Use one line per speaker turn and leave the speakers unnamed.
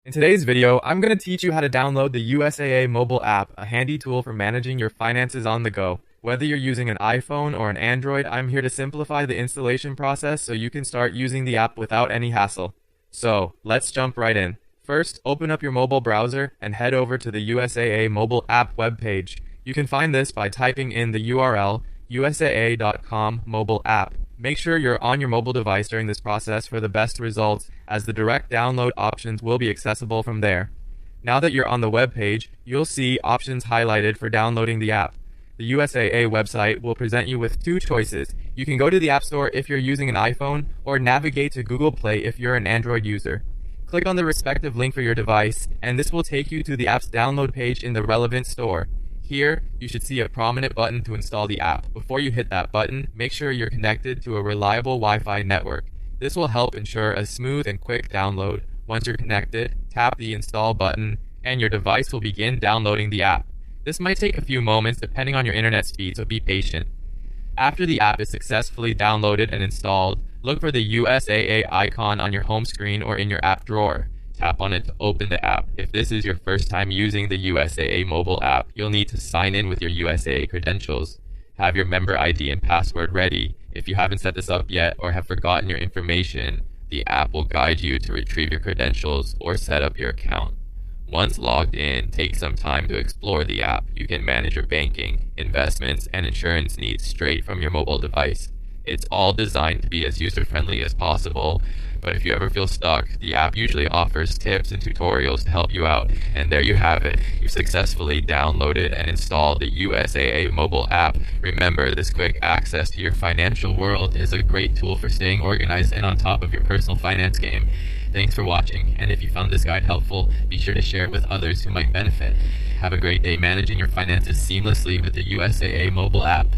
In today's video, I'm going to teach you how to download the USAA mobile app, a handy tool for managing your finances on the go. Whether you're using an iPhone or an Android, I'm here to simplify the installation process so you can start using the app without any hassle. So, let's jump right in. First, open up your mobile browser and head over to the USAA mobile app webpage. You can find this by typing in the URL usaa.com mobile app. Make sure you're on your mobile device during this process for the best results, as the direct download options will be accessible from there. Now that you're on the web page, you'll see options highlighted for downloading the app. The USAA website will present you with two choices. You can go to the App Store if you're using an iPhone, or navigate to Google Play if you're an Android user. Click on the respective link for your device, and this will take you to the app's download page in the relevant store. Here, you should see a prominent button to install the app. Before you hit that button, make sure you're connected to a reliable Wi-Fi network. This will help ensure a smooth and quick download. Once you're connected, tap the install button, and your device will begin downloading the app. This might take a few moments depending on your internet speed, so be patient. After the app is successfully downloaded and installed, look for the USAA icon on your home screen or in your app drawer. Tap on it to open the app. If this is your first time using the USAA mobile app, you'll need to sign in with your USAA credentials. Have your member ID and password ready. If you haven't set this up yet or have forgotten your information, the app will guide you to retrieve your credentials or set up your account. Once logged in, take some time to explore the app. You can manage your banking, investments, and insurance needs straight from your mobile device. It's all designed to be as user-friendly as possible, but if you ever feel stuck, the app usually offers tips and tutorials to help you out. And there you have it. You've successfully downloaded and installed the USAA mobile app. Remember, this quick access to your financial world is a great tool for staying organized and on top of your personal finance game. Thanks for watching, and if you found this guide helpful, be sure to share it with others who might benefit. Have a great day managing your finances seamlessly with the USAA mobile app.